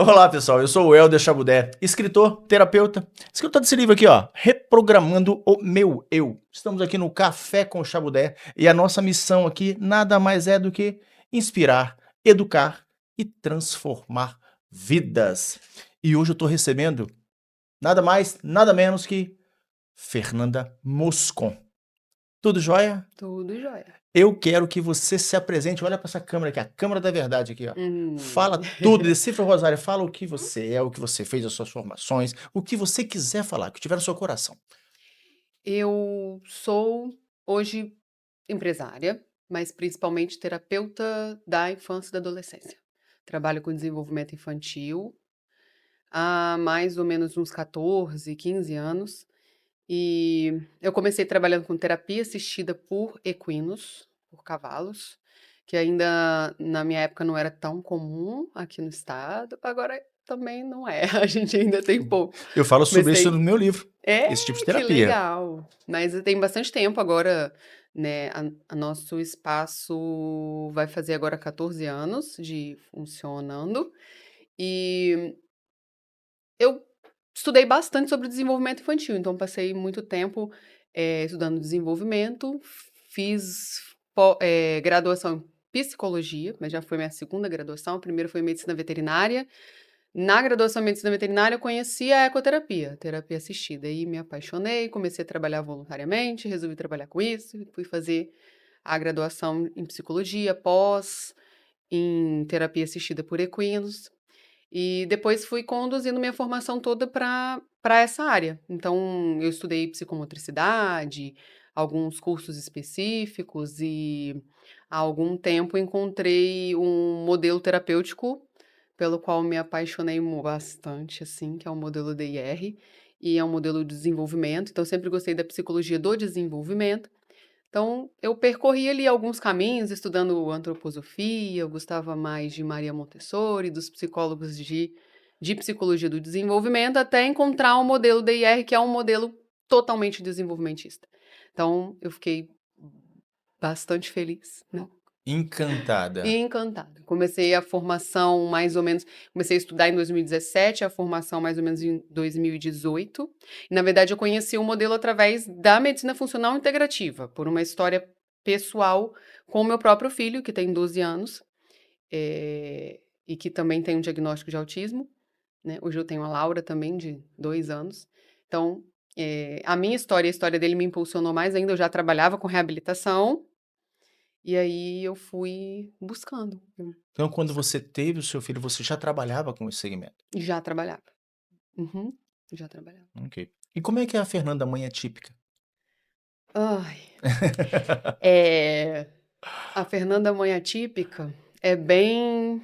Olá, pessoal. Eu sou o Helder Chabudé, escritor, terapeuta, escritor desse livro aqui, ó, Reprogramando o Meu Eu. Estamos aqui no Café com Chabudé e a nossa missão aqui nada mais é do que inspirar, educar e transformar vidas. E hoje eu tô recebendo nada mais, nada menos que Fernanda Moscon. Tudo jóia? Tudo jóia. Eu quero que você se apresente. Olha para essa câmera aqui, a câmera da verdade aqui, ó. Hum. Fala tudo, decifra, Rosário. Fala o que você é, o que você fez, as suas formações, o que você quiser falar, o que tiver no seu coração. Eu sou hoje empresária, mas principalmente terapeuta da infância e da adolescência. Trabalho com desenvolvimento infantil há mais ou menos uns 14, 15 anos. E eu comecei trabalhando com terapia assistida por equinos, por cavalos, que ainda na minha época não era tão comum aqui no estado, agora também não é, a gente ainda tem pouco. Eu falo sobre isso no Comecei meu livro, É, esse tipo de que terapia. legal. Mas tem bastante tempo agora, né, a nosso espaço vai fazer agora 14 anos de funcionando, e eu estudei bastante sobre desenvolvimento infantil, então passei muito tempo, estudando desenvolvimento, fiz graduação em psicologia, mas já foi minha segunda graduação, a primeira foi em medicina veterinária. Na graduação em medicina veterinária, eu conheci a ecoterapia, terapia assistida, e me apaixonei, comecei a trabalhar voluntariamente, resolvi trabalhar com isso, fui fazer a graduação em psicologia, pós em terapia assistida por equinos, e depois fui conduzindo minha formação toda para essa área. Então, eu estudei psicomotricidade, alguns cursos específicos, e há algum tempo encontrei um modelo terapêutico pelo qual me apaixonei bastante, assim, que é o modelo DIR, e é um modelo de desenvolvimento. Então, eu sempre gostei da psicologia do desenvolvimento. Então, eu percorri ali alguns caminhos, estudando antroposofia, eu gostava mais de Maria Montessori, dos psicólogos de psicologia do desenvolvimento, até encontrar o modelo DIR, que é um modelo totalmente desenvolvimentista. Então, eu fiquei bastante feliz, né? E Encantada. encantada. Comecei a formação mais ou menos, comecei a estudar em 2017, a formação mais ou menos em 2018. E, na verdade, eu conheci o modelo através da medicina funcional integrativa, por uma história pessoal com o meu próprio filho, que tem 12 anos, e que também tem um diagnóstico de autismo, né? Hoje eu tenho a Laura também, de 2 anos. Então, a minha história e a história dele me impulsionou mais ainda. Eu já trabalhava com reabilitação, e aí eu fui buscando. Então, quando você teve o seu filho, você já trabalhava com esse segmento. Já trabalhava. Uhum, já trabalhava. Ok. E como é que é a Fernanda mãe atípica? Ai, a Fernanda mãe atípica é bem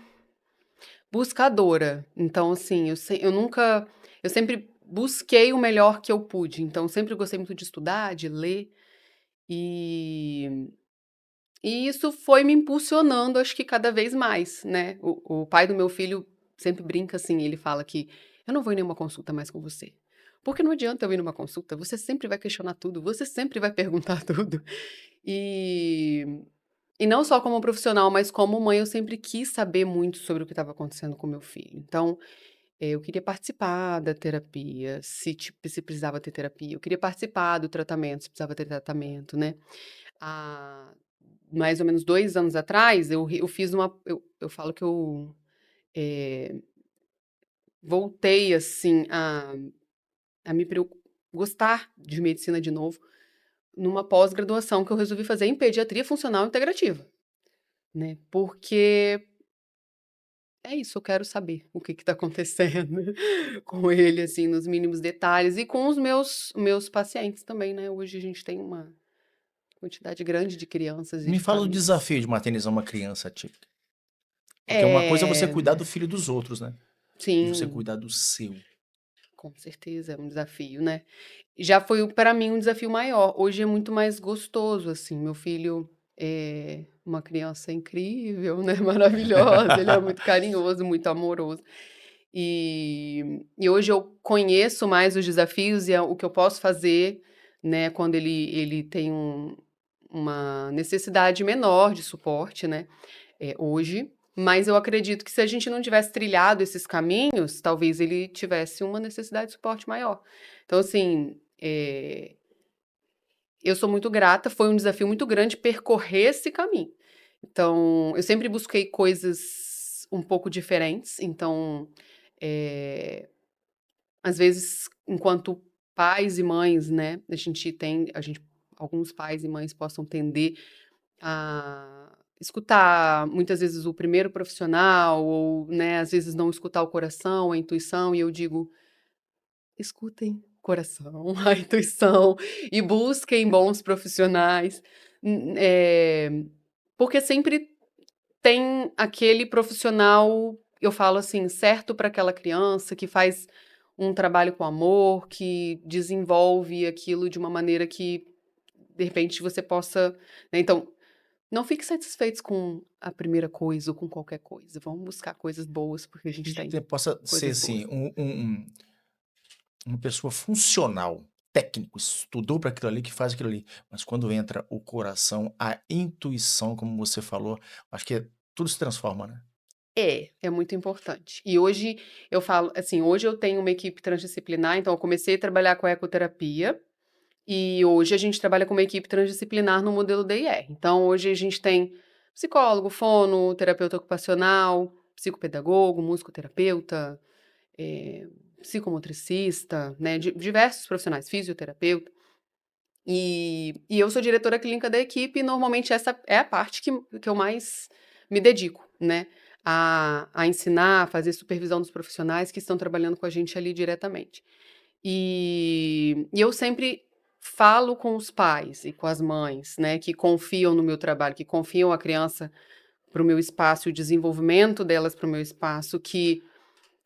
buscadora. Então, assim, eu sempre busquei o melhor que eu pude. Então, sempre gostei muito de estudar, de ler, e e isso foi me impulsionando, acho que cada vez mais, né. O pai do meu filho sempre brinca assim, ele fala que: "Eu não vou em nenhuma consulta mais com você, porque não adianta eu ir numa consulta, você sempre vai questionar tudo, você sempre vai perguntar tudo". E e não só como profissional, mas como mãe, eu sempre quis saber muito sobre o que estava acontecendo com meu filho. Então, eu queria participar da terapia, se precisava ter terapia, eu queria participar do tratamento, se precisava ter tratamento, né. Há mais ou menos 2 anos atrás, eu fiz eu falo que eu, eh, voltei, assim, a me preocu gostar de medicina de novo, numa pós-graduação que eu resolvi fazer em pediatria funcional integrativa, né, porque é isso, eu quero saber o que está acontecendo com ele, assim, nos mínimos detalhes, e com os meus pacientes também, né. Hoje a gente tem uma quantidade grande de crianças e Me de fala do famílias. desafio de maternizar uma criança atípica. Porque uma coisa é você É, cuidar do filho dos outros, né? E você sim. cuidar do seu. Com certeza, é um desafio, né. Já foi para mim um desafio maior, hoje é muito mais gostoso, assim, meu filho é uma criança incrível, né, maravilhosa, ele é muito carinhoso, muito amoroso. E hoje eu conheço mais os desafios e o que eu posso fazer, né, quando ele tem uma necessidade menor de suporte, né, hoje. Mas eu acredito que se a gente não tivesse trilhado esses caminhos, talvez ele tivesse uma necessidade de suporte maior. Então, assim, eu sou muito grata, foi um desafio muito grande percorrer esse caminho. Então, eu sempre busquei coisas um pouco diferentes. Então, eh, às vezes, enquanto pais e mães, né, alguns pais e mães possam tender a escutar muitas vezes o primeiro profissional ou, né, às vezes não escutar o coração, a intuição, e eu digo: escutem o coração, a intuição e busquem bons profissionais, porque sempre tem aquele profissional, eu falo assim, certo para aquela criança, que faz um trabalho com amor, que desenvolve aquilo de uma maneira que, de repente, você possa, né, então não fique satisfeitos com a primeira coisa ou com qualquer coisa. Vamos buscar coisas boas, porque a gente Que tem você possa ser, coisas boas. assim, uma pessoa funcional, técnico, estudou para aquilo ali, que faz aquilo ali. Mas quando entra o coração, a intuição, como você falou, acho que tudo se transforma, né? É muito importante. E hoje eu falo assim, hoje eu tenho uma equipe transdisciplinar, então eu comecei a trabalhar com a ecoterapia, e hoje a gente trabalha com uma equipe transdisciplinar no modelo DIR. Então hoje a gente tem psicólogo, fono, terapeuta ocupacional, psicopedagogo, musicoterapeuta, eh, psicomotricista, né, diversos profissionais, fisioterapeuta. E eu sou diretora clínica da equipe, e normalmente essa é a parte que eu mais me dedico, né, a ensinar, a fazer supervisão dos profissionais que estão trabalhando com a gente ali diretamente. E eu sempre falo com os pais e com as mães, né, que confiam no meu trabalho, que confiam a criança para o meu espaço, o desenvolvimento delas para o meu espaço, que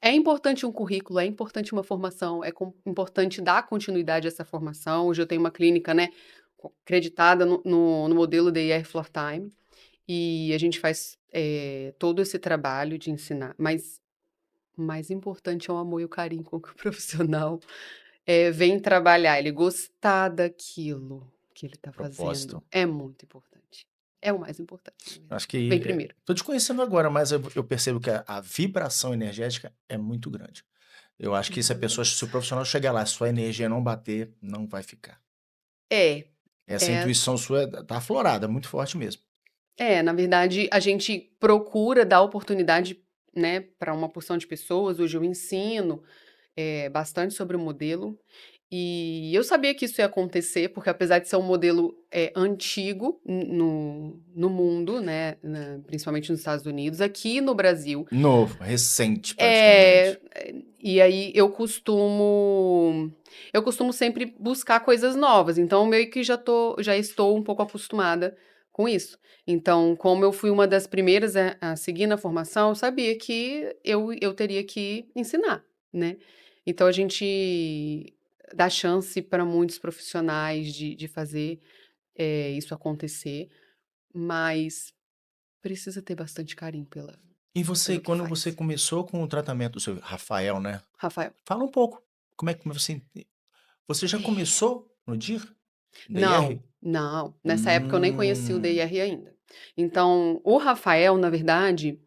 é importante um currículo, é importante uma formação, importante dar continuidade a essa formação. Hoje eu tenho uma clínica, né, acreditada no modelo DIR Floor Time, e a gente faz todo esse trabalho de ensinar. Mas o mais importante é o amor e o carinho com que o profissional vem trabalhar, ele gostar daquilo que ele está fazendo. Propósito. É muito importante. É o mais importante, na Acho verdade. Vem que primeiro. tô te conhecendo agora, mas eu percebo que a vibração energética é muito grande. Eu acho que se o profissional chegar lá, sua energia não bater, não vai ficar. É, Essa é. intuição sua tá aflorada, muito forte mesmo. Na verdade, a gente procura dar oportunidade, né, para uma porção de pessoas. Hoje eu ensino, bastante sobre o modelo, e eu sabia que isso ia acontecer, porque apesar de ser um modelo, antigo no mundo, né, principalmente nos Estados Unidos, aqui no Brasil, Novo, recente é, praticamente. e aí eu costumo sempre buscar coisas novas, então meio que já estou um pouco acostumada com isso. Então, como eu fui uma das primeiras a seguir na formação, eu sabia que eu teria que ensinar, né. Então a gente dá chance para muitos profissionais de fazer, isso acontecer, mas precisa ter bastante carinho E você, pelo que quando você faz. começou com o tratamento do seu Rafael, né, Rafael. fala um pouco, como é que você já começou no Não, DIR? não, nessa época eu nem conhecia o Hum. DIR ainda. Então, o Rafael, na verdade,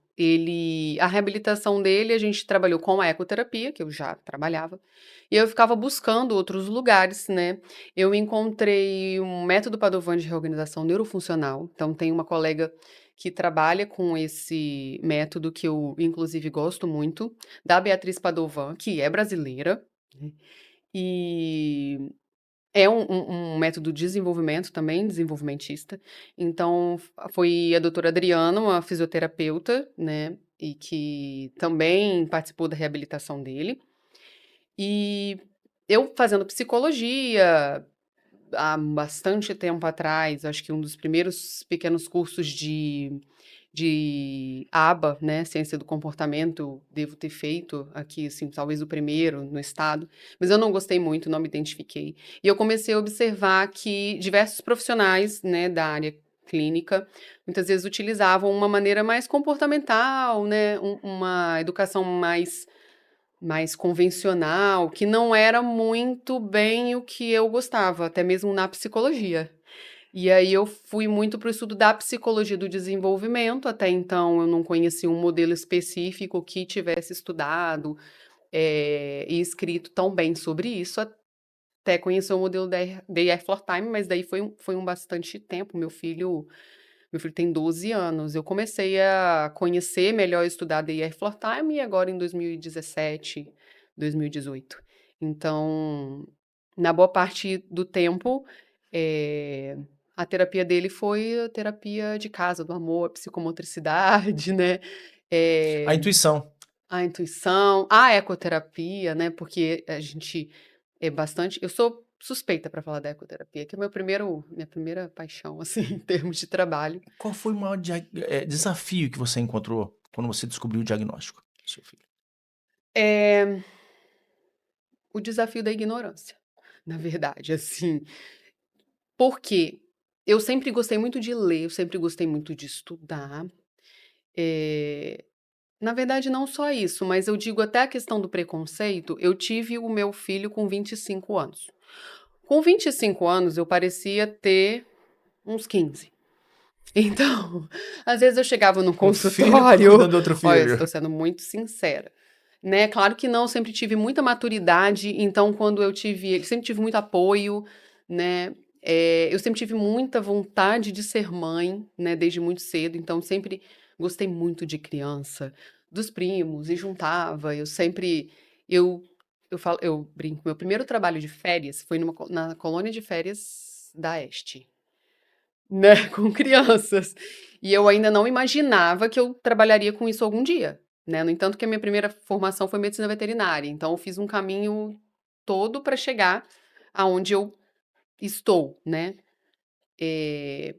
a reabilitação dele, a gente trabalhou com a ecoterapia, que eu já trabalhava, e eu ficava buscando outros lugares, né. Eu encontrei um método Padovan de reorganização neurofuncional, então tem uma colega que trabalha com esse método, que eu inclusive gosto muito, da Beatriz Padovan, que é brasileira, né, e é um método de desenvolvimento também, desenvolvimentista. Então, foi a doutora Adriana, uma fisioterapeuta, né, e que também participou da reabilitação dele. E eu fazendo psicologia há bastante tempo atrás, acho que um dos primeiros pequenos cursos de ABA, né, ciência do comportamento, devo ter feito aqui, assim, talvez o primeiro no estado, mas eu não gostei muito, não me identifiquei. E eu comecei a observar que diversos profissionais, né, da área clínica, muitas vezes utilizavam uma maneira mais comportamental, né, uma educação mais convencional, que não era muito bem o que eu gostava, até mesmo na psicologia. E aí eu fui muito para o estudo da psicologia do desenvolvimento. Até então eu não conhecia um modelo específico que tivesse estudado e escrito tão bem sobre isso, até conhecer o modelo da DIR for Time, mas daí foi um bastante tempo. Meu filho tem 12 anos. Eu comecei a conhecer melhor, estudar DIR for Time, e agora em 2017, 2018. Então, na boa parte do tempo, eh, a terapia dele foi a terapia de casa, do amor, a psicomotricidade, né? A Eh, intuição. a intuição, a ecoterapia, né? Porque a gente é bastante. Eu sou suspeita para falar da ecoterapia, que é minha primeira paixão, assim, em termos de trabalho. Qual foi o maior desafio que você encontrou quando você descobriu o diagnóstico do seu filho? É o desafio da ignorância, na verdade, assim. Porque eu sempre gostei muito de ler, eu sempre gostei muito de estudar. eh, Na verdade, não só isso, mas eu digo até a questão do preconceito. Eu tive o meu filho com 25 anos. Com 25 anos, eu parecia ter uns 15. Então, às vezes eu chegava no Um filho consultório, cuidando do outro olha, eu filho. estou sendo muito sincera, né? Claro que não, sempre tive muita maturidade, então quando sempre tive muito apoio, né? Eu sempre tive muita vontade de ser mãe, né? Desde muito cedo, então sempre gostei muito de criança, dos primos, e juntava, eu, eu brinco, meu primeiro trabalho de férias foi na colônia de férias da Este, né, com crianças. E eu ainda não imaginava que eu trabalharia com isso algum dia, né. No entanto que a minha primeira formação foi medicina veterinária, então eu fiz um caminho todo para chegar aonde eu estou, né. Eh,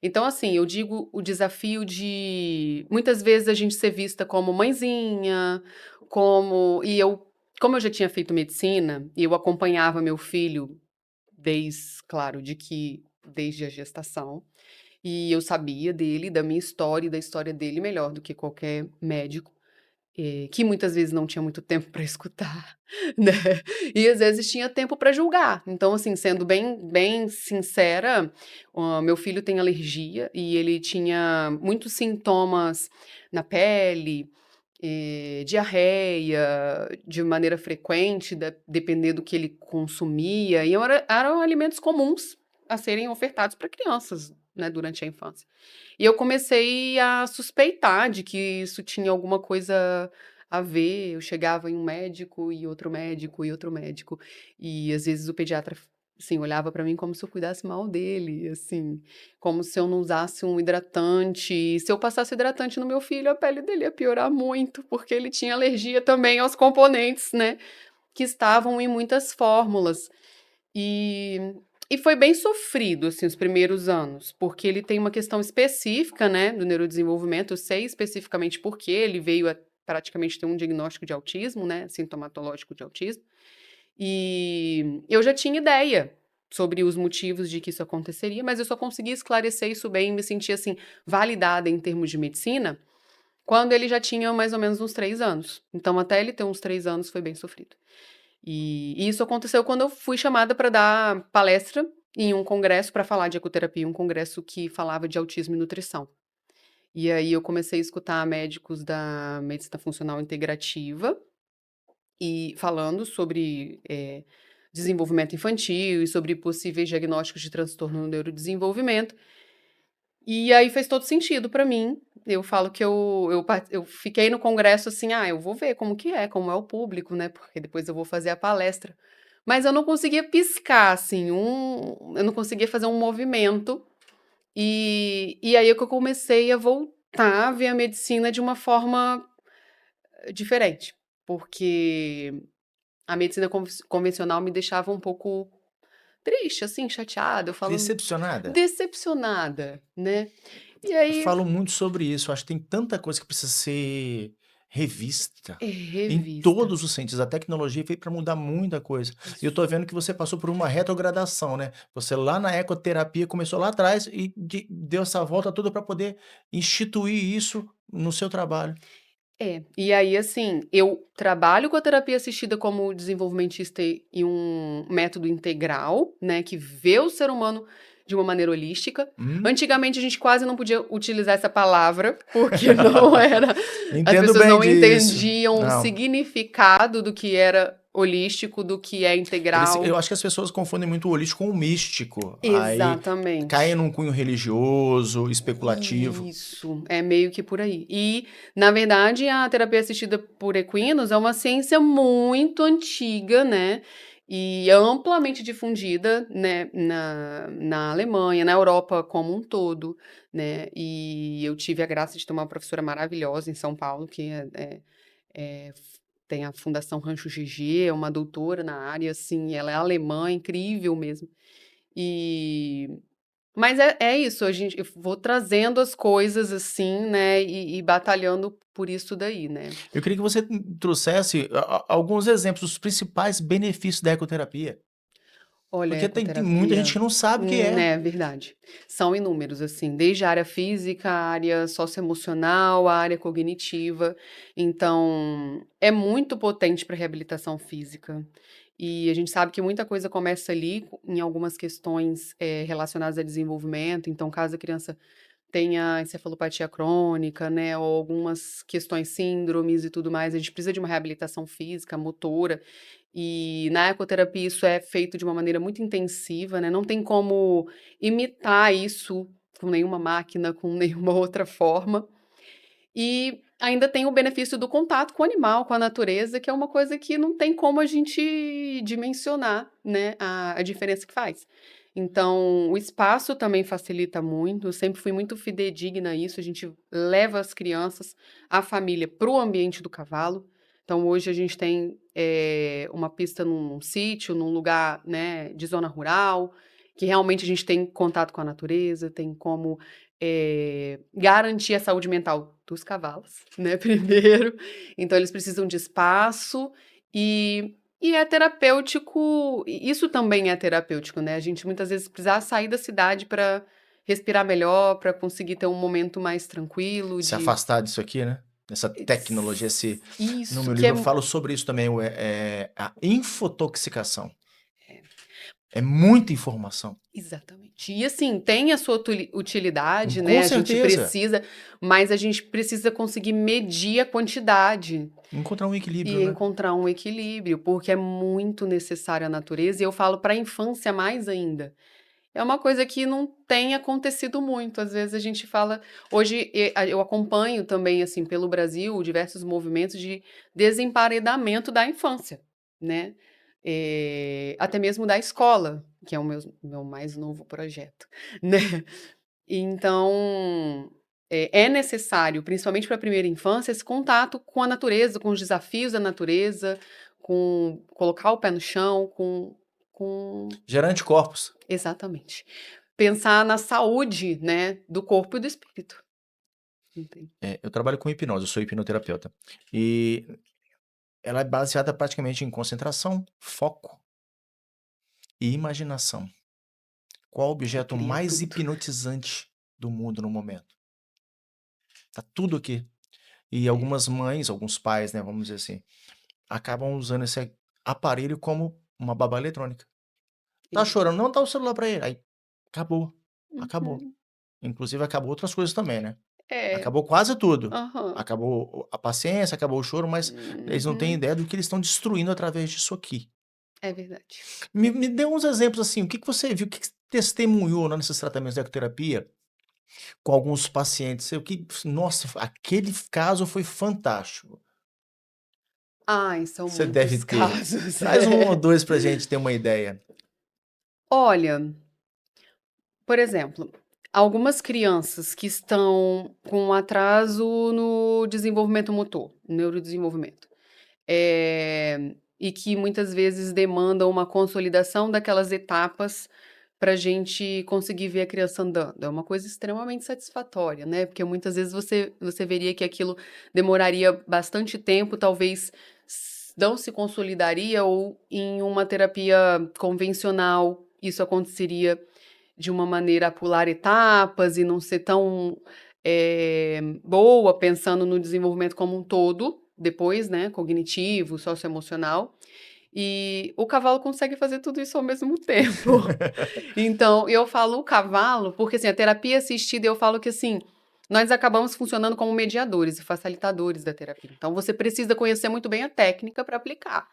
então assim, eu digo o desafio de muitas vezes a gente ser vista como mãezinha, como eu já tinha feito medicina e eu acompanhava meu filho desde a gestação, e eu sabia dele, da minha história e da história dele melhor do que qualquer médico, que muitas vezes não tinha muito tempo para escutar, né, e às vezes tinha tempo para julgar. Então, assim, sendo bem sincera, meu filho tem alergia e ele tinha muitos sintomas na pele, diarreia de maneira frequente, dependendo do que ele consumia, e eram alimentos comuns a serem ofertados para crianças, né, durante a infância. E eu comecei a suspeitar de que isso tinha alguma coisa a ver. Eu chegava em um médico e outro médico e outro médico, e às vezes o pediatra, assim, olhava para mim como se eu cuidasse mal dele, assim, como se eu não usasse um hidratante. E se eu passasse hidratante no meu filho, a pele dele ia piorar muito, porque ele tinha alergia também aos componentes, né, que estavam em muitas fórmulas. E e foi bem sofrido, assim, os primeiros anos, porque ele tem uma questão específica, né, do neurodesenvolvimento. Eu sei especificamente porque ele veio a praticamente ter um diagnóstico de autismo, né, sintomatológico de autismo. E eu já tinha ideia sobre os motivos de que isso aconteceria, mas eu só consegui esclarecer isso bem e me sentir, assim, validada em termos de medicina, quando ele já tinha mais ou menos uns 3 anos. Então até ele ter uns 3 anos foi bem sofrido. E isso aconteceu quando eu fui chamada para dar palestra em um congresso para falar de ecoterapia, um congresso que falava de autismo e nutrição. E aí eu comecei a escutar médicos da medicina funcional integrativa e falando sobre, desenvolvimento infantil e sobre possíveis diagnósticos de transtorno no neurodesenvolvimento. E aí fez todo sentido para mim. Eu falo que eu fiquei no congresso assim: "Ah, eu vou ver como é o público, né, porque depois eu vou fazer a palestra". Mas eu não conseguia piscar, assim, eu não conseguia fazer um movimento, e aí é que eu comecei a voltar a ver a medicina de uma forma diferente, porque a medicina convencional me deixava um pouco triste, assim, chateada, eu falo Decepcionada? decepcionada, né. E aí Falo muito sobre isso, acho que tem tanta coisa que precisa ser revista, em revista. todos os sentidos. A tecnologia veio para mudar muita coisa. E eu tô Isso. vendo que você passou por uma retrogradação, né. Você lá na ecoterapia começou lá atrás e deu essa volta toda para poder instituir isso no seu trabalho. E aí, assim, eu trabalho com a terapia assistida como desenvolvimentista e um método integral, né, que vê o ser humano de uma maneira holística. Hum, Antigamente a gente quase não podia utilizar essa palavra, porque não era, as entendo pessoas bem não disso. entendiam o Não. significado do que era holístico, do que é Eu integral. acho que as pessoas confundem muito o holístico com o místico. Aí caem Exatamente. num cunho religioso, especulativo. Isso, é meio que por aí. E, na verdade, a terapia assistida por equinos é uma ciência muito antiga, né? E amplamente difundida, né, na Alemanha, na Europa como um todo, né? E eu tive a graça de ter uma professora maravilhosa em São Paulo, que tem a Fundação Rancho GG, é uma doutora na área, assim, ela é alemã, incrível mesmo. E mas é isso, a gente eu vou trazendo as coisas, assim, né, e batalhando por isso daí, né. Eu queria que você trouxesse alguns exemplos dos principais benefícios da ecoterapia. Olha, a Porque tem muita gente ecoterapia que não sabe o que é. é verdade. São inúmeros, assim, desde a área física, a área socioemocional, a área cognitiva. Então, é muito potente para reabilitação física. E a gente sabe que muita coisa começa ali, em algumas questões, relacionadas a desenvolvimento. Então, caso a criança tenha encefalopatia crônica, né, ou algumas questões, síndromes e tudo mais, a gente precisa de uma reabilitação física, motora, e na ecoterapia isso é feito de uma maneira muito intensiva, né, não tem como imitar isso com nenhuma máquina, com nenhuma outra forma. E ainda tem o benefício do contato com o animal, com a natureza, que é uma coisa que não tem como a gente dimensionar, né, a diferença que faz. Então, o espaço também facilita muito, eu sempre fui muito fidedigna a isso, a gente leva as crianças, a família para o ambiente do cavalo. Então, hoje a gente tem, uma pista num sítio, num lugar, né, de zona rural, que realmente a gente tem contato com a natureza, tem como garantir a saúde mental dos cavalos, né, primeiro. Então eles precisam de espaço e é terapêutico, e isso também é terapêutico, né, a gente muitas vezes precisar sair da cidade para respirar melhor, para conseguir ter um momento mais tranquilo Se de afastar disso aqui, né? Essa tecnologia, no isso, meu que livro é eu falo sobre isso também, a infotoxicação. É muita informação. exatamente. E assim, tem a sua utilidade, Com né, a gente certeza. precisa, mas a gente precisa conseguir medir a quantidade. Encontrar um equilíbrio, E né? encontrar um equilíbrio, porque é muito necessário a natureza, e eu falo para a infância mais ainda. É uma coisa que não tem acontecido muito, às vezes a gente fala hoje, eu acompanho também, assim, pelo Brasil, diversos movimentos de desemparedamento da infância, né, até mesmo da escola, que é o meu mais novo projeto, né. Então, é necessário, principalmente para a primeira infância, esse contato com a natureza, com os desafios da natureza, com colocar o pé no chão, com Gerar anticorpos. exatamente. Pensar na saúde, né, do corpo e do espírito. Entende? Eu trabalho com hipnose, eu sou hipnoterapeuta. E ela é baseada praticamente em concentração, foco e imaginação. Qual o Aí objeto cria mais tudo. hipnotizante do mundo no momento? Tá tudo aqui. E É, algumas mães, alguns pais, né, vamos dizer assim, acabam usando esse aparelho como uma babá eletrônica. Tá chorando, não dá o celular pra ele. Aí acabou, acabou. uhum. Inclusive acabou outras coisas também, né? É, Acabou quase tudo. aham. Acabou a paciência, acabou o choro, mas eles não têm Uhum. ideia do que eles estão destruindo através disso aqui. É verdade. É. Me dê uns exemplos assim, o que que você viu, o que que você testemunhou lá nesses tratamentos de ecoterapia com alguns pacientes? O que, nossa, aquele caso foi fantástico. Ai, são Você deve muitos ter. casos. Traz um ou dois pra gente ter uma ideia. Olha, por exemplo, algumas crianças que estão com um atraso no desenvolvimento motor, neurodesenvolvimento, e que muitas vezes demandam uma consolidação daquelas etapas para a gente conseguir ver a criança andando. É uma coisa extremamente satisfatória, né? Porque muitas vezes você veria que aquilo demoraria bastante tempo, talvez não se consolidaria, ou em uma terapia convencional isso aconteceria de uma maneira a pular etapas e não ser tão, boa, pensando no desenvolvimento como um todo, depois, né, cognitivo, socioemocional. E o cavalo consegue fazer tudo isso ao mesmo tempo. Então, eu falo o cavalo, porque assim, a terapia assistida, eu falo que assim, nós acabamos funcionando como mediadores e facilitadores da terapia. Então, você precisa conhecer muito bem a técnica para aplicar.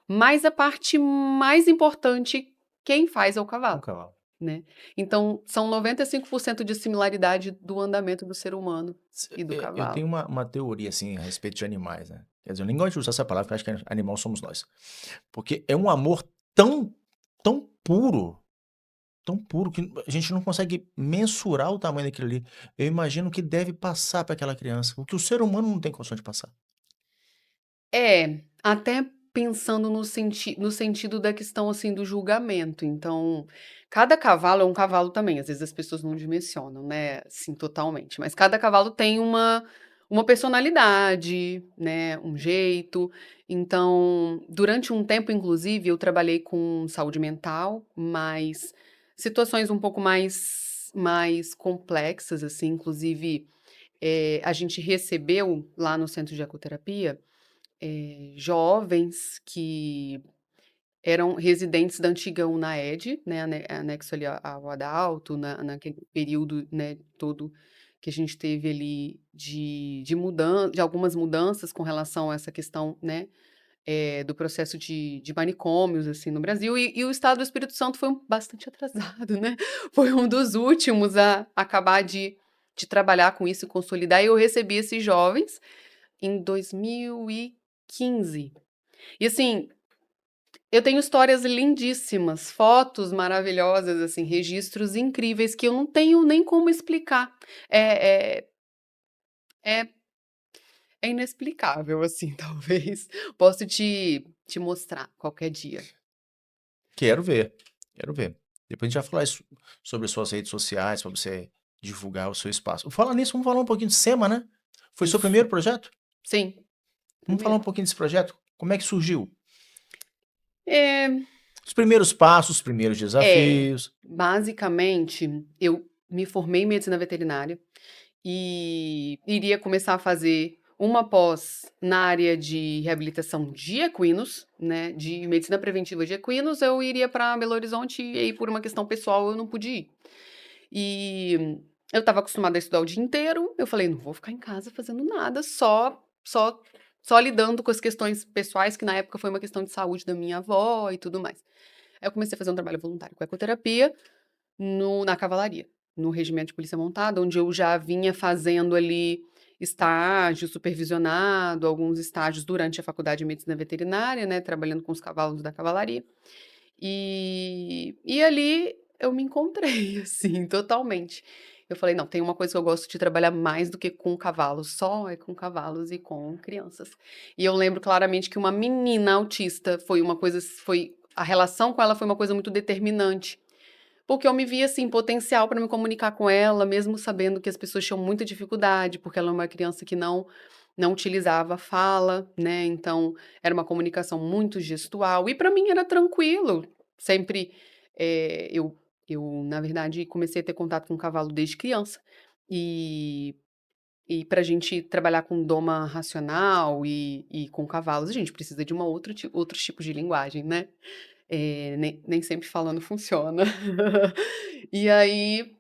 Mas a parte mais importante, quem faz é o O cavalo, cavalo. né? Então, são 95% de similaridade do andamento do ser humano e do Eu cavalo. tenho uma teoria, assim, a respeito de animais, né? Quer dizer, eu nem gosto de usar essa palavra, porque eu acho que animal somos nós. Porque é um amor tão, tão puro, que a gente não consegue mensurar o tamanho daquilo ali. Eu imagino que deve passar para aquela criança, o que o ser humano não tem condição de passar. É, até pensando no sentido da questão, assim, do julgamento. Então, cada cavalo é um cavalo também, às vezes as pessoas não dimensionam, né, assim, totalmente, mas cada cavalo tem uma personalidade, né, um jeito. Então, durante um tempo, inclusive, eu trabalhei com saúde mental, mas situações um pouco mais complexas, assim, inclusive, a gente recebeu lá no centro de ecoterapia jovens que eram residentes da antiga UNAED, né, anexo ali ao Adalto, naquele período, né, todo que a gente teve ali de algumas mudanças com relação a essa questão, né, do processo de manicômios, assim, no Brasil, e o estado do Espírito Santo foi bastante atrasado, né, foi um dos últimos a acabar de trabalhar com isso e consolidar, e eu recebi esses jovens em 2015. E assim, eu tenho histórias lindíssimas, fotos maravilhosas, assim, registros incríveis que eu não tenho nem como explicar. É, é, é, é inexplicável, assim, talvez. Posso te mostrar qualquer dia. Quero ver, quero ver. Depois a gente vai falar isso sobre suas redes sociais, para você divulgar o seu espaço. Fala nisso, vamos falar um pouquinho de SEMA, né? Foi seu Isso. primeiro projeto? Sim, Vamos falar um primeiro. pouquinho desse projeto? Como é que surgiu? É, Os primeiros passos, os primeiros é, desafios. basicamente, eu me formei em medicina veterinária e iria começar a fazer uma pós na área de reabilitação de equinos, né, de medicina preventiva de equinos, eu iria para Belo Horizonte e aí por uma questão pessoal eu não pude ir. E eu estava acostumada a estudar o dia inteiro, eu falei: "Não vou ficar em casa fazendo nada, só lidando com as questões pessoais", que na época foi uma questão de saúde da minha avó e tudo mais. Aí eu comecei a fazer um trabalho voluntário com ecoterapia na cavalaria, no regimento de polícia montada, onde eu já vinha fazendo ali estágio supervisionado, alguns estágios durante a faculdade de medicina veterinária, né, trabalhando com os cavalos da cavalaria. E ali eu me encontrei, assim, totalmente. Eu falei: "Não, tem uma coisa que eu gosto de trabalhar mais do que com cavalos, só é com cavalos e com crianças". E eu lembro claramente que uma menina autista foi a relação com ela foi uma coisa muito determinante, porque eu me via, assim, potencial para me comunicar com ela, mesmo sabendo que as pessoas tinham muita dificuldade, porque ela é uma criança que não utilizava a fala, né, então era uma comunicação muito gestual, e para mim era tranquilo, sempre, eu, na verdade, comecei a ter contato com o cavalo desde criança, e pra gente trabalhar com doma racional e com cavalos, a gente precisa de outros tipos de linguagem, né. Nem sempre falando funciona. E aí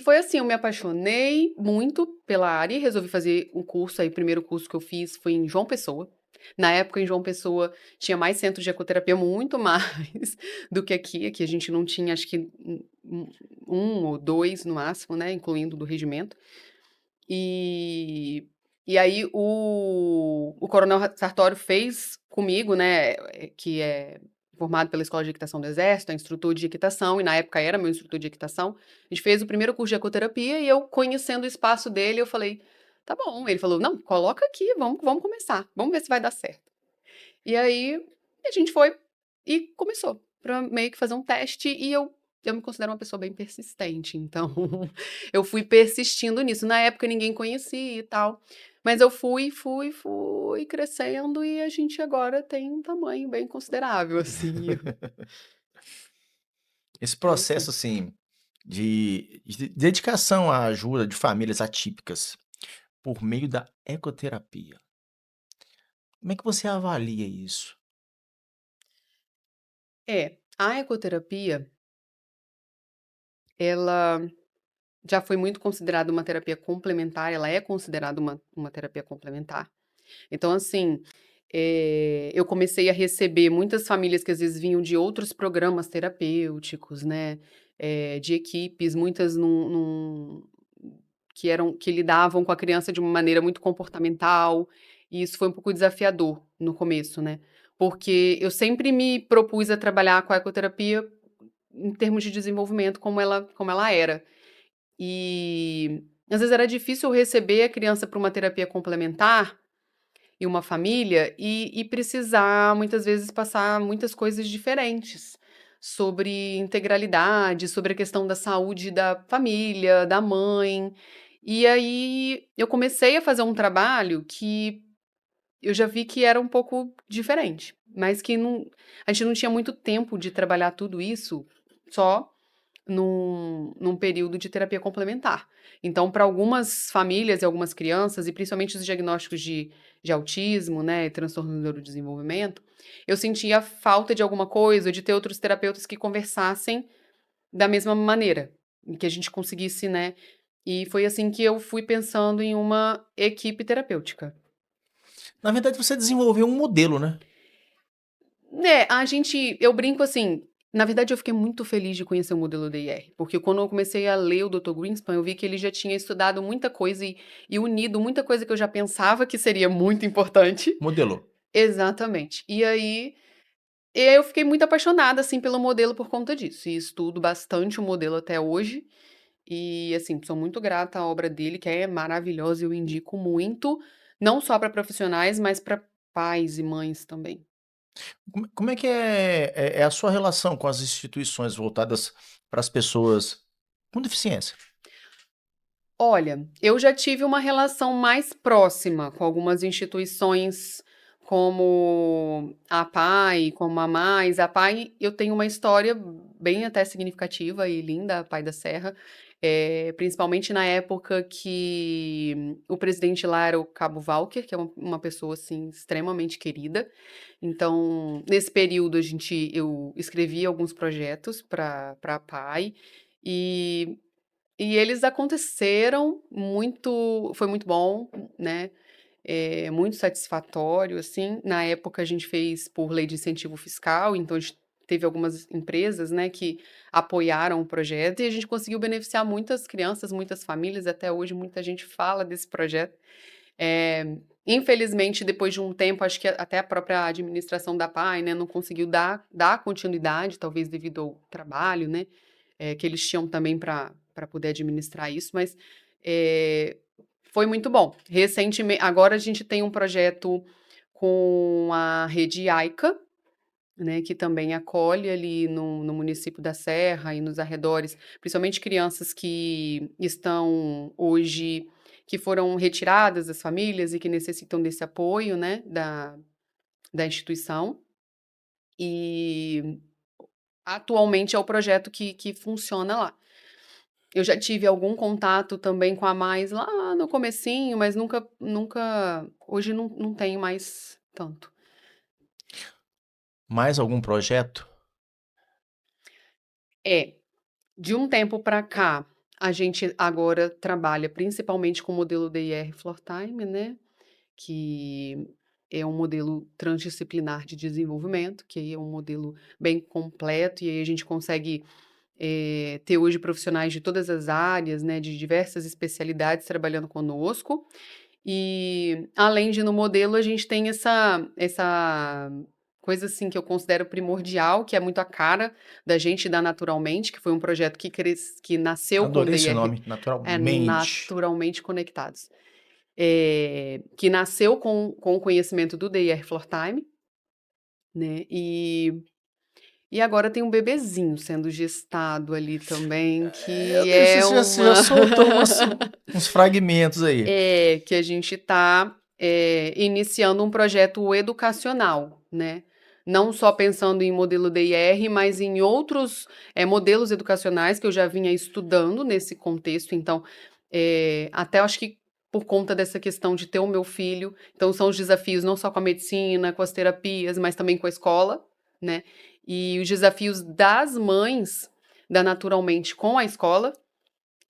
foi assim, eu me apaixonei muito pela área e resolvi fazer um curso, aí o primeiro curso que eu fiz foi em João Pessoa. Na época em João Pessoa tinha mais centros de ecoterapia, muito mais do que aqui, aqui a gente não tinha acho que 1 ou 2 no máximo, né, incluindo do regimento. E e aí o coronel Sartório fez comigo, né, que é formado pela Escola de Equitação do Exército, é instrutor de equitação, e na época era meu instrutor de equitação. A gente fez o primeiro curso de ecoterapia e eu conhecendo o espaço dele, eu falei: "Tá bom". Ele falou: "Não, coloca aqui, vamos começar, vamos ver se vai dar certo". E aí a gente foi e começou, pra meio que fazer um teste e eu me considero uma pessoa bem persistente, então eu fui persistindo nisso. Na época ninguém conhecia e tal, mas eu fui crescendo e a gente agora tem um tamanho bem considerável, assim. Esse É isso. processo, assim, de dedicação à ajuda de famílias atípicas por meio da ecoterapia. Como é que você avalia isso? A ecoterapia, ela já foi muito considerada uma terapia complementar, ela é considerada uma terapia complementar. Então, assim, eu comecei a receber muitas famílias que às vezes vinham de outros programas terapêuticos, né, de equipes, muitas que lidavam com a criança de uma maneira muito comportamental, e isso foi um pouco desafiador no começo, né, porque eu sempre me propus a trabalhar com a ecoterapia em termos de desenvolvimento como ela era. E, às vezes, era difícil receber a criança para uma terapia complementar e uma família, e precisar muitas vezes passar muitas coisas diferentes sobre integralidade, sobre a questão da saúde da família, da mãe. E aí eu comecei a fazer um trabalho que eu já vi que era um pouco diferente, mas que a gente não tinha muito tempo de trabalhar tudo isso só num período de terapia complementar. Então, para algumas famílias e algumas crianças, e principalmente os diagnósticos de autismo, né, e transtorno do neurodesenvolvimento, eu sentia falta de alguma coisa, de ter outros terapeutas que conversassem da mesma maneira, e que a gente conseguisse, né. E foi assim que eu fui pensando em uma equipe terapêutica. Na verdade, você desenvolveu um modelo, né? Eu brinco assim, na verdade eu fiquei muito feliz de conhecer o modelo DIR, porque quando eu comecei a ler o Dr. Greenspan, eu vi que ele já tinha estudado muita coisa e unido muita coisa que eu já pensava que seria muito importante. Modelo. Exatamente. E aí eu fiquei muito apaixonada, assim, pelo modelo por conta disso, e estudo bastante o modelo até hoje, e assim, sou muito grata à obra dele, que é maravilhosa e eu indico muito, não só para profissionais, mas para pais e mães também. Como é que é a sua relação com as instituições voltadas para as pessoas com deficiência? Olha, eu já tive uma relação mais próxima com algumas instituições, como a PAI, como a Mais. A PAI, eu tenho uma história bem até significativa e linda, a PAI da Serra, principalmente na época que o presidente lá era o Cabo Walker, que é uma pessoa, assim, extremamente querida. Então, nesse período, eu escrevi alguns projetos para a PAI, e eles aconteceram foi muito bom, né, muito satisfatório, assim. Na época a gente fez por lei de incentivo fiscal, então a gente teve algumas empresas, né, que apoiaram o projeto e a gente conseguiu beneficiar muitas crianças, muitas famílias, até hoje muita gente fala desse projeto. Infelizmente, depois de um tempo, acho que até a própria administração da PAI, né, não conseguiu dar continuidade, talvez devido ao trabalho, né, que eles tinham também para poder administrar isso, mas, eh, foi muito bom. Agora a gente tem um projeto com a rede AICA, né, que também acolhe ali no município da Serra e nos arredores, principalmente crianças que estão hoje que foram retiradas das famílias e que necessitam desse apoio, né, da instituição. E atualmente é o projeto que funciona lá. Eu já tive algum contato também com a Mais lá no comecinho, mas nunca hoje não tenho mais tanto. Mais algum projeto? É, de um tempo para cá, a gente agora trabalha principalmente com o modelo DIR Floor Time, né, que é um modelo transdisciplinar de desenvolvimento, que aí é um modelo bem completo, e aí a gente consegue ter hoje profissionais de todas as áreas, né, de diversas especialidades trabalhando conosco. E além de no modelo, a gente tem essa coisa, assim, que eu considero primordial, que é muito a cara da gente da Naturalmente, que foi um projeto que nasceu com o Adorei esse DIR, nome, naturalmente. Naturalmente Conectados. Que nasceu com o conhecimento do DIR Floortime, né, e agora tem um bebezinho sendo gestado ali também, Eu que vi, é você já uma soltou uns fragmentos aí. que a gente está iniciando um projeto educacional, né. Não só pensando em modelo DIR, mas em outros, modelos educacionais que eu já vinha estudando nesse contexto. Então, até eu acho que por conta dessa questão de ter o meu filho, então são os desafios não só com a medicina, com as terapias, mas também com a escola, né. e os desafios das mães da Naturalmente com a escola.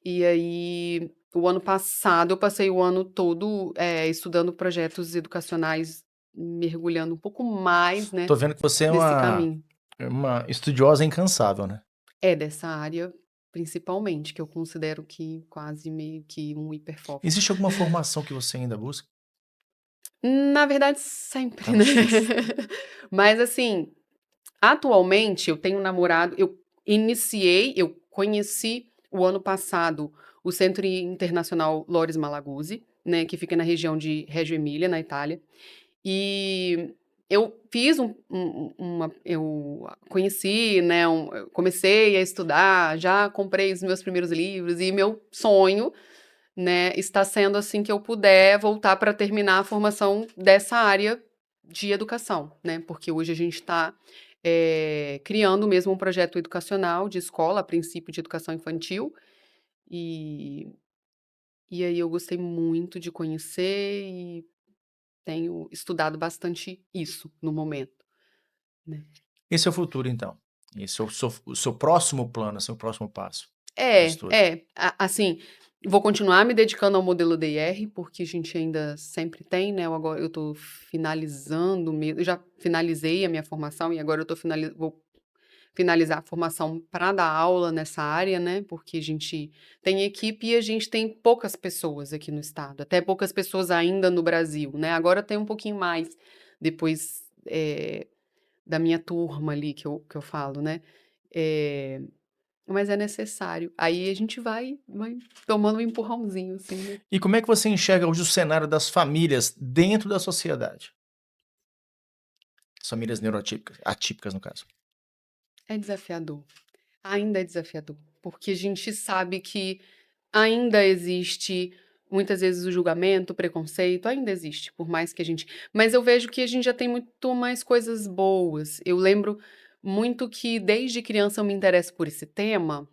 E aí, o ano passado, eu passei o ano todo estudando projetos educacionais, mergulhando um pouco mais, né, Tô vendo que você é nesse caminho. uma estudiosa incansável, né? É dessa área, principalmente, que eu considero que quase meio que um hiperfoco. Existe alguma formação que você ainda busca? Na verdade, sempre, Tá no né. susto. Mas assim, atualmente eu tenho um namorado, eu conheci o ano passado o Centro Internacional Loris Malaguzzi, né, que fica na região de Reggio Emília, na Itália. E eu fiz eu conheci, né, eu comecei a estudar, já comprei os meus primeiros livros e meu sonho, né, está sendo assim que eu puder voltar para terminar a formação dessa área de educação, né, porque hoje a gente está criando mesmo um projeto educacional de escola, a princípio de educação infantil, e, e aí eu gostei muito de conhecer e tenho estudado bastante isso no momento, né. Esse é o futuro, então. Esse é o seu próximo plano, seu próximo passo de É, estudo. é, assim, vou continuar me dedicando ao modelo DIR, porque a gente ainda sempre tem, né, eu tô finalizando eu já finalizei a minha formação e agora eu vou finalizar a formação para dar aula nessa área, né, porque a gente tem equipe e a gente tem poucas pessoas aqui no estado, até poucas pessoas ainda no Brasil, né, agora tem um pouquinho mais, depois, da minha turma ali que eu falo, né, eh mas é necessário. Aí a gente vai tomando um empurrãozinho, assim, né. E como é que você enxerga hoje o cenário das famílias dentro da sociedade? As famílias neuroatípicas, atípicas no caso. É desafiador, ainda é desafiador, porque a gente sabe que ainda existe, muitas vezes, o julgamento, o preconceito, ainda existe, por mais que a gente mas eu vejo que a gente já tem muito mais coisas boas. Eu lembro muito que desde criança eu me interesso por esse tema,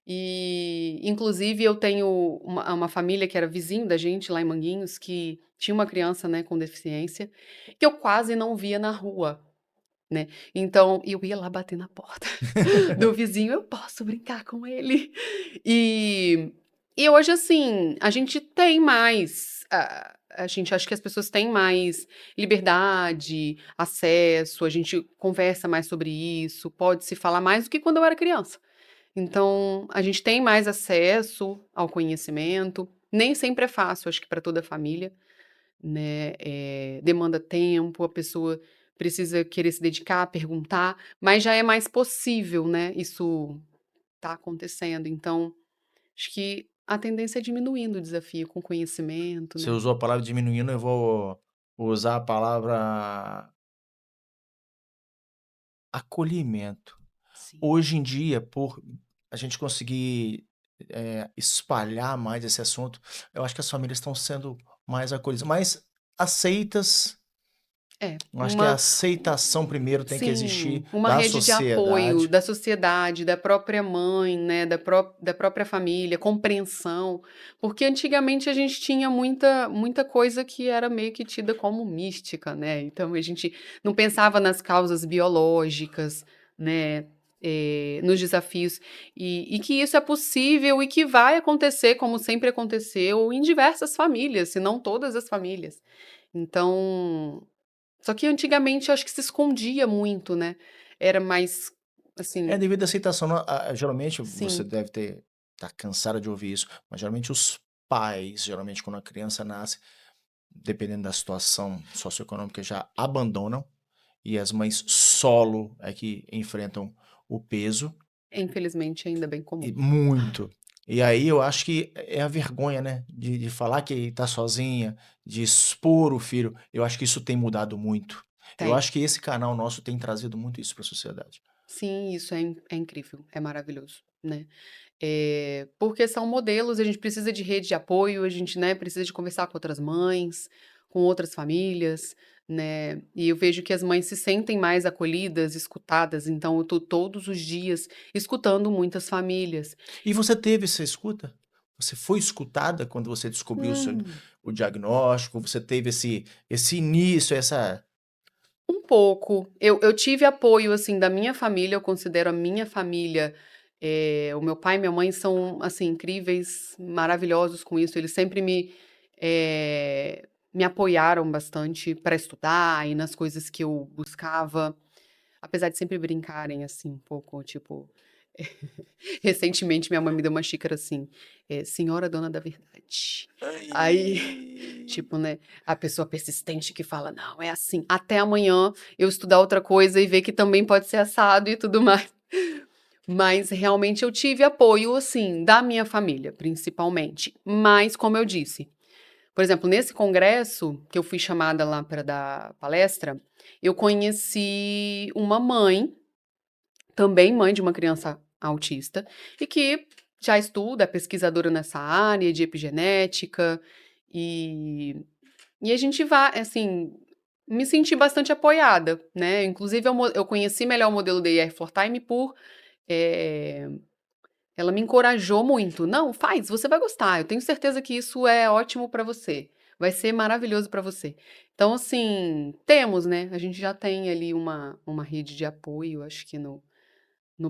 e inclusive eu tenho uma família que era vizinho da gente lá em Manguinhos, que tinha uma criança, né, com deficiência, que eu quase não via na rua, né. Então eu ia lá bater na porta do vizinho: "Eu posso brincar com ele?". E e hoje, assim, a gente tem mais, a gente acha que as pessoas têm mais liberdade, acesso, a gente conversa mais sobre isso, pode se falar mais do que quando eu era criança. Então, a gente tem mais acesso ao conhecimento, nem sempre é fácil, acho que para toda a família, né, demanda tempo, a pessoa precisa querer se dedicar, perguntar, mas já é mais possível, né, isso tá acontecendo. Então, acho que a tendência é diminuindo o desafio com conhecimento, Você né. usou a palavra diminuindo, eu vou usar a palavra acolhimento. Sim. Hoje em dia, por a gente conseguir, espalhar mais esse assunto, eu acho que as famílias estão sendo mais acolhidas, mais aceitas. É, Eu acho que a aceitação primeiro tem que sim, existir uma da rede de apoio sociedade. da sociedade, da própria mãe, né, da própria família, compreensão, porque antigamente a gente tinha muita coisa que era meio que tida como mística, né, então a gente não pensava nas causas biológicas, né, nos desafios, e que isso é possível e que vai acontecer como sempre aconteceu em diversas famílias, se não todas as famílias. Então só que antigamente eu acho que se escondia muito, né, era mais, É assim devido à aceitação, geralmente você sim, deve ter tá cansada de ouvir isso, mas geralmente os pais, geralmente quando a criança nasce, dependendo da situação socioeconômica, já abandonam, e as mães solo é que enfrentam o peso, infelizmente ainda bem e comum. muito. E aí eu acho que é a vergonha, né, de falar que tá sozinha, de expor o filho, eu acho que isso tem mudado muito. Eu Tem. acho que esse canal nosso tem trazido muito isso para a sociedade. Sim, isso é incrível, é maravilhoso, né. Porque são modelos, a gente precisa de rede de apoio, a gente, né, precisa de conversar com outras mães, com outras famílias, né, e eu vejo que as mães se sentem mais acolhidas, escutadas, então eu tô todos os dias escutando muitas famílias. E você teve essa escuta? Você foi escutada quando você descobriu Hum. o diagnóstico? Você teve esse início, essa Um pouco. Eu tive apoio, assim, da minha família, eu considero a minha família, o meu pai e minha mãe são, assim, incríveis, maravilhosos com isso, eles sempre me apoiaram bastante para estudar e nas coisas que eu buscava, apesar de sempre brincarem, assim, um pouco, tipo, recentemente minha mãe me deu uma xícara assim, senhora dona da verdade. Aí, Ai. tipo, né, a pessoa persistente que fala, não, é assim, até amanhã eu estudar outra coisa e ver que também pode ser assado e tudo mais. Mas realmente eu tive apoio, assim, da minha família, principalmente. Mas, como eu disse, por exemplo, nesse congresso que eu fui chamada lá para dar palestra, eu conheci uma mãe também mãe de uma criança autista, e que já estuda, é pesquisadora nessa área de epigenética, e, e a gente vai, assim, me senti bastante apoiada, né? Inclusive, eu conheci melhor o modelo de IR for Time eh, ela me encorajou muito. Não, faz, você vai gostar. Eu tenho certeza que isso é ótimo para você. Vai ser maravilhoso para você. Então, assim, temos, né? A gente já tem ali uma rede de apoio, acho que no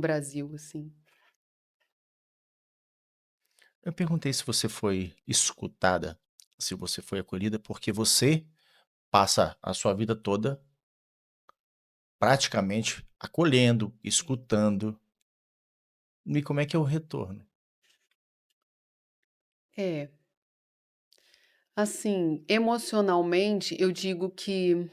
Brasil, assim. Eu perguntei se você foi escutada, se você foi acolhida, porque você passa a sua vida toda praticamente acolhendo, escutando. E como é que é o retorno? É, assim, emocionalmente, eu digo que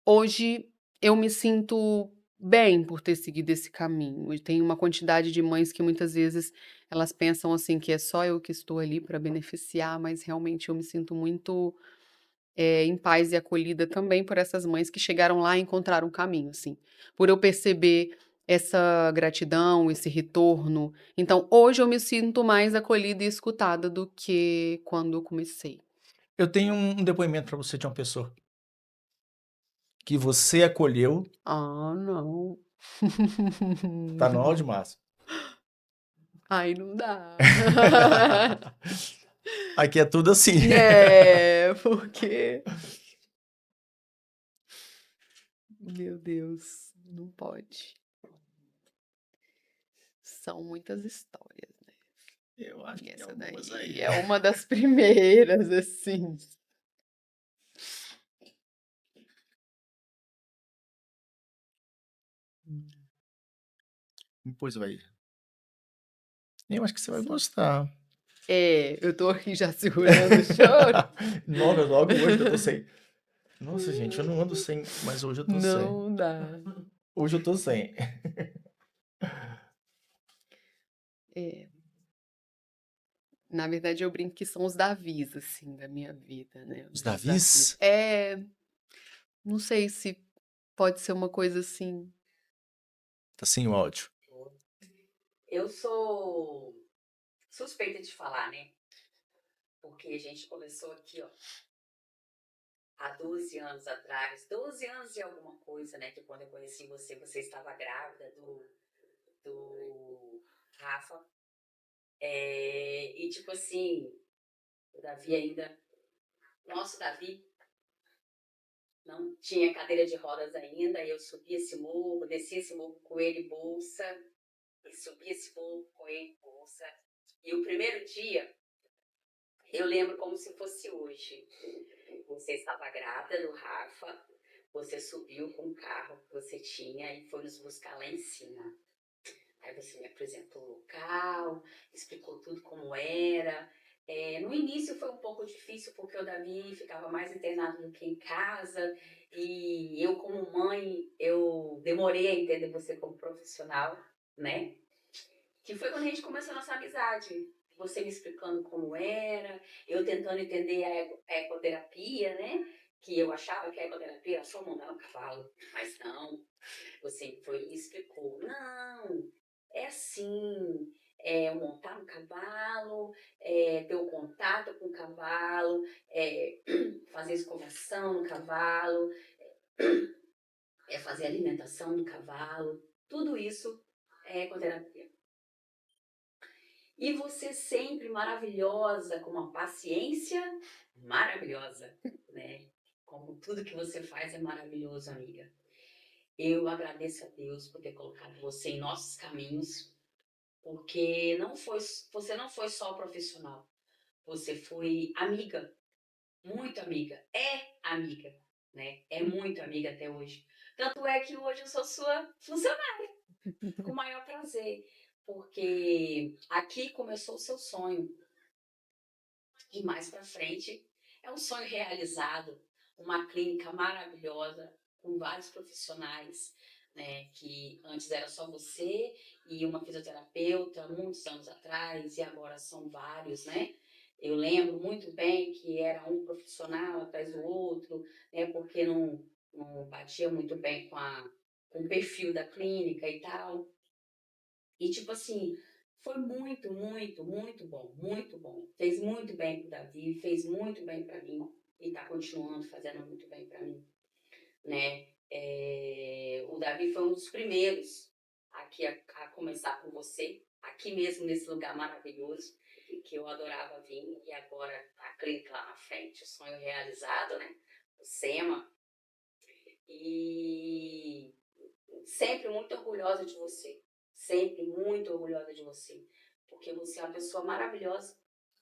hoje eu me sinto bem por ter seguido esse caminho. E tem uma quantidade de mães que muitas vezes elas pensam assim que é só eu que estou ali para beneficiar, mas realmente eu me sinto muito em paz e acolhida também por essas mães que chegaram lá e encontraram um caminho, assim. Por eu perceber essa gratidão, esse retorno. Então, hoje eu me sinto mais acolhida e escutada do que quando eu comecei. Eu tenho um depoimento para você de uma pessoa que você acolheu, Ah, não. tá no áudio, Márcio? Ai, não dá. Aqui é tudo assim. É, porque. Meu Deus, não pode. São muitas histórias, né? Eu acho E que tem essa algumas daí aí. é uma das primeiras, assim. Depois vai. Eu acho que você vai Sim. gostar. Eu tô aqui já segurando o choro. Logo, logo hoje que eu tô sem. Nossa, gente, eu não ando sem, mas hoje eu tô sem. Não dá. Hoje eu tô sem. É, na verdade, eu brinco que são os Davis, assim, da minha vida, né? Os Os desafios. Davis? Não sei se pode ser uma coisa assim. Tá sem o áudio. Eu sou suspeita de falar, né? Porque a gente começou aqui, ó, há 12 anos atrás, 12 anos e alguma coisa, né? Que quando eu conheci você, você estava grávida do Rafa. E tipo assim, o Davi ainda. Nosso Davi não tinha cadeira de rodas ainda, e eu subi esse morro, desci esse morro com ele em bolsa, e subi esse morro com ele em bolsa. E o primeiro dia, eu lembro como se fosse hoje. Você estava grávida do Rafa, você subiu com o carro que você tinha e foi nos buscar lá em cima. Aí você me apresentou o local, explicou tudo como era. No início foi um pouco difícil porque o Davi ficava mais internado do que em casa e eu como mãe, eu demorei a entender você como profissional, né? Que foi quando a gente começou a nossa amizade. Você me explicando como era, eu tentando entender a ecoterapia, né? Que eu achava que a ecoterapia era só montar no cavalo, mas não. Você foi e explicou. Não, é assim, montar no cavalo, ter o contato com o cavalo, fazer escovação no cavalo, fazer alimentação no cavalo. Tudo isso é ecoterapia. E você sempre maravilhosa, com uma paciência maravilhosa, né? como tudo que você faz é maravilhoso, amiga. Eu agradeço a Deus por ter colocado você em nossos caminhos, porque você não foi só profissional, você foi amiga, muito amiga, é amiga, né? É muito amiga até hoje. Tanto é que hoje eu sou sua funcionária, com o maior prazer, porque aqui começou o seu sonho. E mais para frente é um sonho realizado, uma clínica maravilhosa com vários profissionais, né, que antes era só você e uma fisioterapeuta muitos anos atrás e agora são vários, né? Eu lembro muito bem que era um profissional atrás do outro, né, porque não batia muito bem com o perfil da clínica e tal. E tipo assim, foi muito, muito, muito bom, muito bom. Fez muito bem pro Davi, fez muito bem para mim e tá continuando fazendo muito bem para mim, né? O Davi foi um dos primeiros aqui a começar com você, aqui mesmo nesse lugar maravilhoso que eu adorava vir e agora a clínica lá na frente, o sonho realizado, né? O SEMA. E sempre muito orgulhosa de você. Sempre muito orgulhosa de você. Porque você é uma pessoa maravilhosa,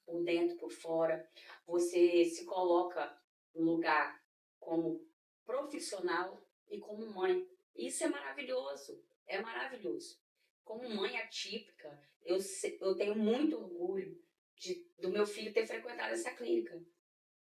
por dentro, por fora. Você se coloca no lugar como profissional e como mãe. Isso é maravilhoso. É maravilhoso. Como mãe atípica, eu tenho muito orgulho do meu filho ter frequentado essa clínica,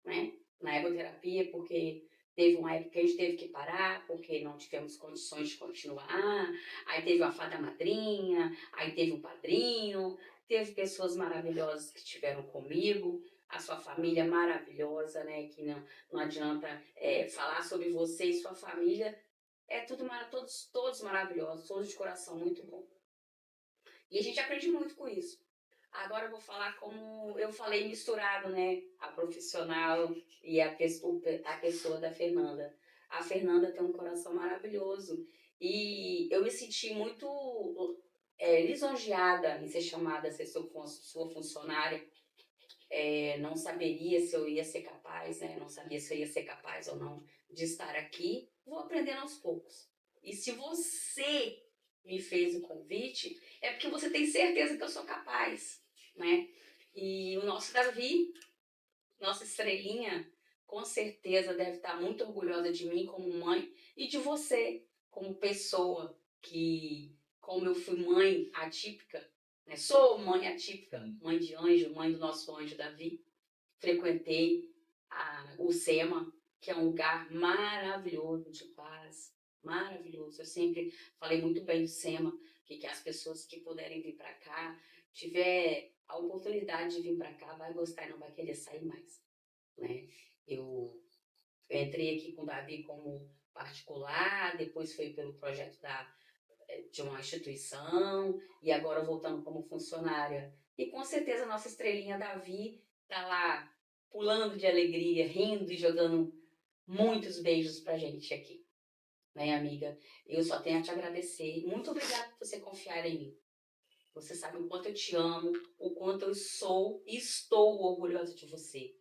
né? Na ergoterapia, porque teve uma época que a gente teve que parar, porque não tivemos condições de continuar. Aí teve uma fada madrinha, aí teve um padrinho, teve pessoas maravilhosas que estiveram comigo, a sua família maravilhosa, né? Que não adianta falar sobre você e sua família. É tudo todos maravilhosos, todos de coração muito bom. E a gente aprende muito com isso. Agora eu vou falar como eu falei misturado, né? A profissional e a pessoa da Fernanda. A Fernanda tem um coração maravilhoso. E eu me senti muito lisonjeada em ser chamada a ser sua funcionária. Não saberia se eu ia ser capaz, né? Não sabia se eu ia ser capaz ou não de estar aqui. Vou aprendendo aos poucos. E se você me fez o convite, é porque você tem certeza que eu sou capaz, né? E o nosso Davi, nossa estrelinha, com certeza deve estar muito orgulhosa de mim como mãe e de você como pessoa que, como eu fui mãe atípica, né? Sou mãe atípica, mãe de anjo, mãe do nosso anjo Davi. Frequentei o SEMA, que é um lugar maravilhoso de paz, maravilhoso. Eu sempre falei muito bem do SEMA, que as pessoas que puderem vir para cá, tiver a oportunidade de vir para cá, vai gostar e não vai querer sair mais, né? Eu entrei aqui com o Davi como particular, depois foi pelo projeto de uma instituição e agora voltando como funcionária. E com certeza a nossa estrelinha Davi tá lá pulando de alegria, rindo e jogando muitos beijos pra gente aqui, né, amiga? Eu só tenho a te agradecer. Muito obrigada por você confiar em mim. Você sabe o quanto eu te amo, o quanto eu sou e estou orgulhosa de você.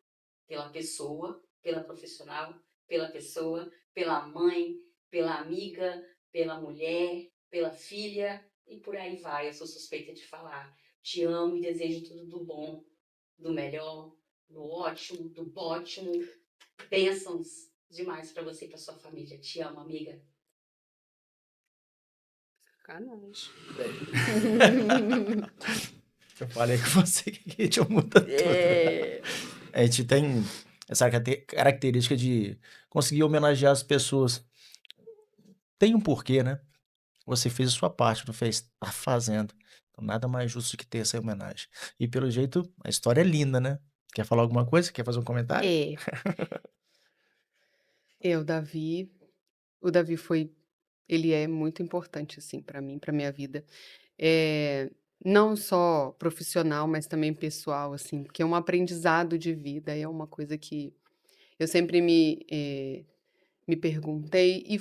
Pela pessoa, pela profissional, pela pessoa, pela mãe, pela amiga, pela mulher, pela filha e por aí vai. Eu sou suspeita de falar. Te amo e desejo tudo do bom, do melhor, do ótimo, do ótimo. Bênçãos demais para você e para sua família. Te amo, amiga. Sacanagem. Eu falei com você que a gente muda tudo. A gente tem essa característica de conseguir homenagear as pessoas. Tem um porquê, né? Você fez a sua parte, não fez? Tá fazendo. Então, nada mais justo que ter essa homenagem. E pelo jeito, a história é linda, né? Quer falar alguma coisa? Quer fazer um comentário? O Davi ele é muito importante, assim, para mim, para minha vida. Não só profissional, mas também pessoal, assim, porque é um aprendizado de vida, é uma coisa que eu sempre me perguntei e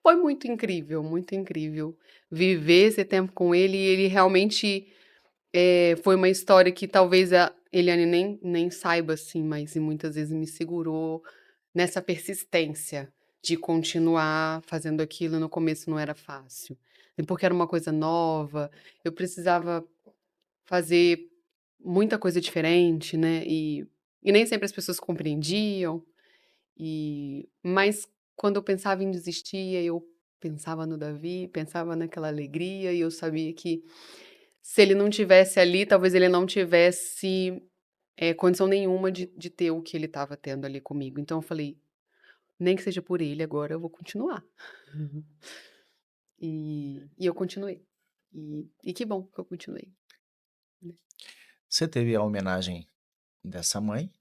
foi muito incrível viver esse tempo com ele e ele realmente foi uma história que talvez a Eliane nem saiba, assim, mas e muitas vezes me segurou, nessa persistência de continuar fazendo aquilo. No começo não era fácil, porque era uma coisa nova, eu precisava fazer muita coisa diferente, né, e nem sempre as pessoas compreendiam, mas quando eu pensava em desistir, eu pensava no Davi, pensava naquela alegria, e eu sabia que se ele não tivesse ali, talvez ele não tivesse, condição nenhuma de ter o que ele estava tendo ali comigo. Então eu falei: "Nem que seja por ele, agora eu vou continuar". Uhum. E eu continuei. E que bom que eu continuei, né. Você teve a homenagem dessa mãe,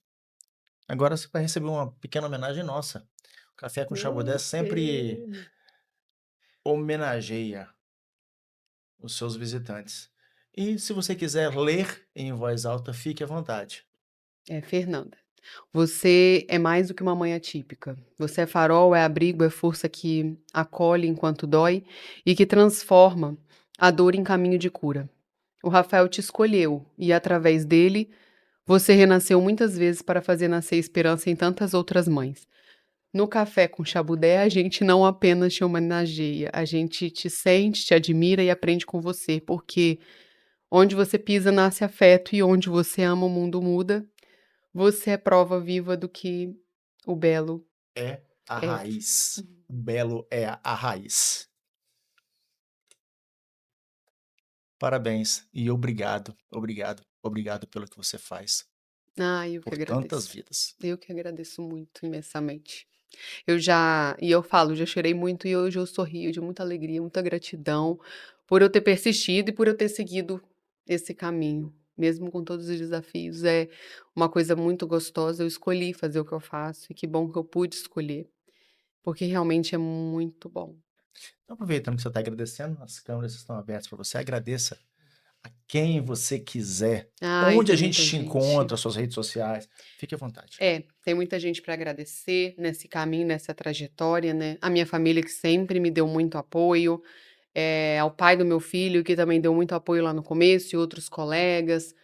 agora você vai receber uma pequena homenagem nossa. O Café com Chabudé sempre Ê. homenageia os seus visitantes. E se você quiser ler em voz alta, fique à vontade. Fernanda, você é mais do que uma mãe atípica. Você é farol, é abrigo, é força que acolhe enquanto dói e que transforma a dor em caminho de cura. O Rafael te escolheu e, através dele, você renasceu muitas vezes para fazer nascer esperança em tantas outras mães. No Café com Chabudé, a gente não apenas te homenageia, a gente te sente, te admira e aprende com você, porque onde você pisa nasce afeto e onde você ama o mundo muda. Você é prova viva do que o belo É a é. raiz. O belo é a raiz. Parabéns e obrigado, obrigado, obrigado pelo que você faz Eu que por tantas agradeço. vidas. Eu que agradeço muito, imensamente. Eu falo, já chorei muito e hoje eu sorrio de muita alegria, muita gratidão por eu ter persistido e por eu ter seguido esse caminho, mesmo com todos os desafios. É uma coisa muito gostosa, eu escolhi fazer o que eu faço e que bom que eu pude escolher, porque realmente é muito bom. Então, aproveitando que você está agradecendo, as câmeras estão abertas para você. Agradeça a quem você quiser. Ai, Onde a tem gente muita te gente. encontra, suas redes sociais. Fique à vontade. Tem muita gente para agradecer nesse caminho, nessa trajetória, né. A minha família que sempre me deu muito apoio, ao pai do meu filho que também deu muito apoio lá no começo e outros colegas,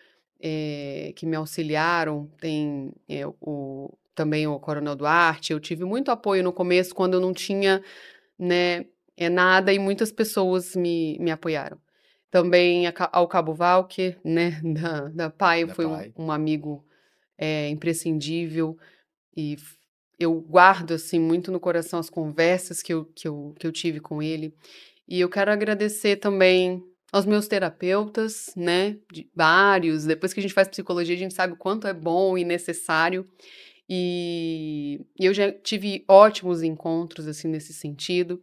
que me auxiliaram. Tem, também o Coronel Duarte, eu tive muito apoio no começo quando eu não tinha, né, nada, e muitas pessoas me apoiaram. Também ao Cabo Valque, né, da PAI, Da foi Pai. um amigo, imprescindível. E eu guardo, assim, muito no coração as conversas que eu tive com ele. E eu quero agradecer também aos meus terapeutas, né, de vários. Depois que a gente faz psicologia, a gente sabe o quanto é bom e necessário. E eu já tive ótimos encontros, assim, nesse sentido.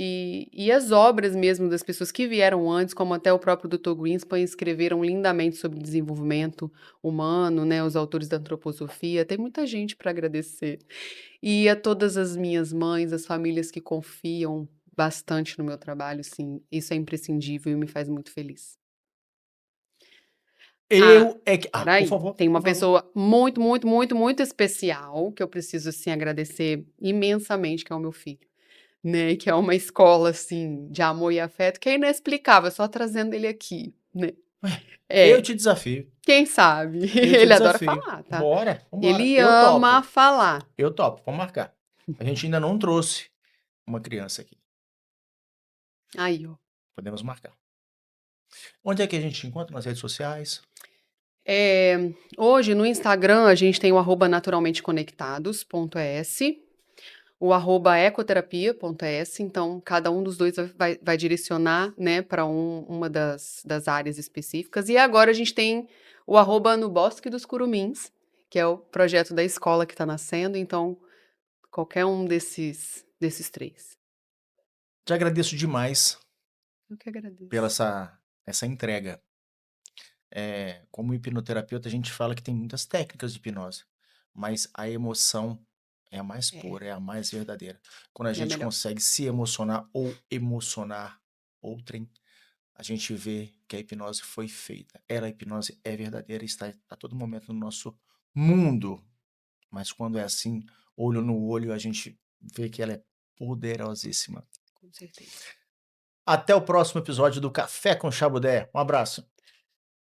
E as obras mesmo das pessoas que vieram antes, como até o próprio Dr. Greenspan, escreveram lindamente sobre desenvolvimento humano, né, os autores da antroposofia. Tem muita gente para agradecer. E a todas as minhas mães, as famílias que confiam bastante no meu trabalho, sim, isso é imprescindível e me faz muito feliz. Ah, Eu é que. Ah, espera por aí, favor, tem uma por favor. pessoa muito, muito, muito, muito especial que eu preciso, assim, agradecer imensamente, que é o meu filho. Né, que é uma escola, assim, de amor e afeto que é inexplicável, só trazendo ele aqui, né. Eu É, te desafio. quem sabe? Eu te Ele adora desafio. falar, tá. Bora, vambora. Ele Eu ama topo. falar. Eu topo. Vamos marcar. A gente ainda não trouxe uma criança aqui. Aí, ó. Podemos marcar. Onde é que a gente te encontra nas redes sociais? Hoje no Instagram a gente tem o @naturalmenteconectados.es, o @ecoterapia.es, então cada um dos 2 vai direcionar, né, para uma das áreas específicas. E agora a gente tem o @no Bosque dos Curumins, que é o projeto da escola que está nascendo, então qualquer um desses 3. Te agradeço demais Eu que pela agradeço. essa entrega. Como hipnoterapeuta, a gente fala que tem muitas técnicas de hipnose, mas a emoção é a mais É, pura, é a mais verdadeira. Quando a é a gente melhor. consegue se emocionar ou emocionar outrem, a gente vê que a hipnose foi feita. A hipnose é verdadeira e está a todo momento no nosso mundo. Mas quando é assim, olho no olho, a gente vê que ela é poderosíssima. Com certeza. Até o próximo episódio do Café com Chabudé. Um abraço.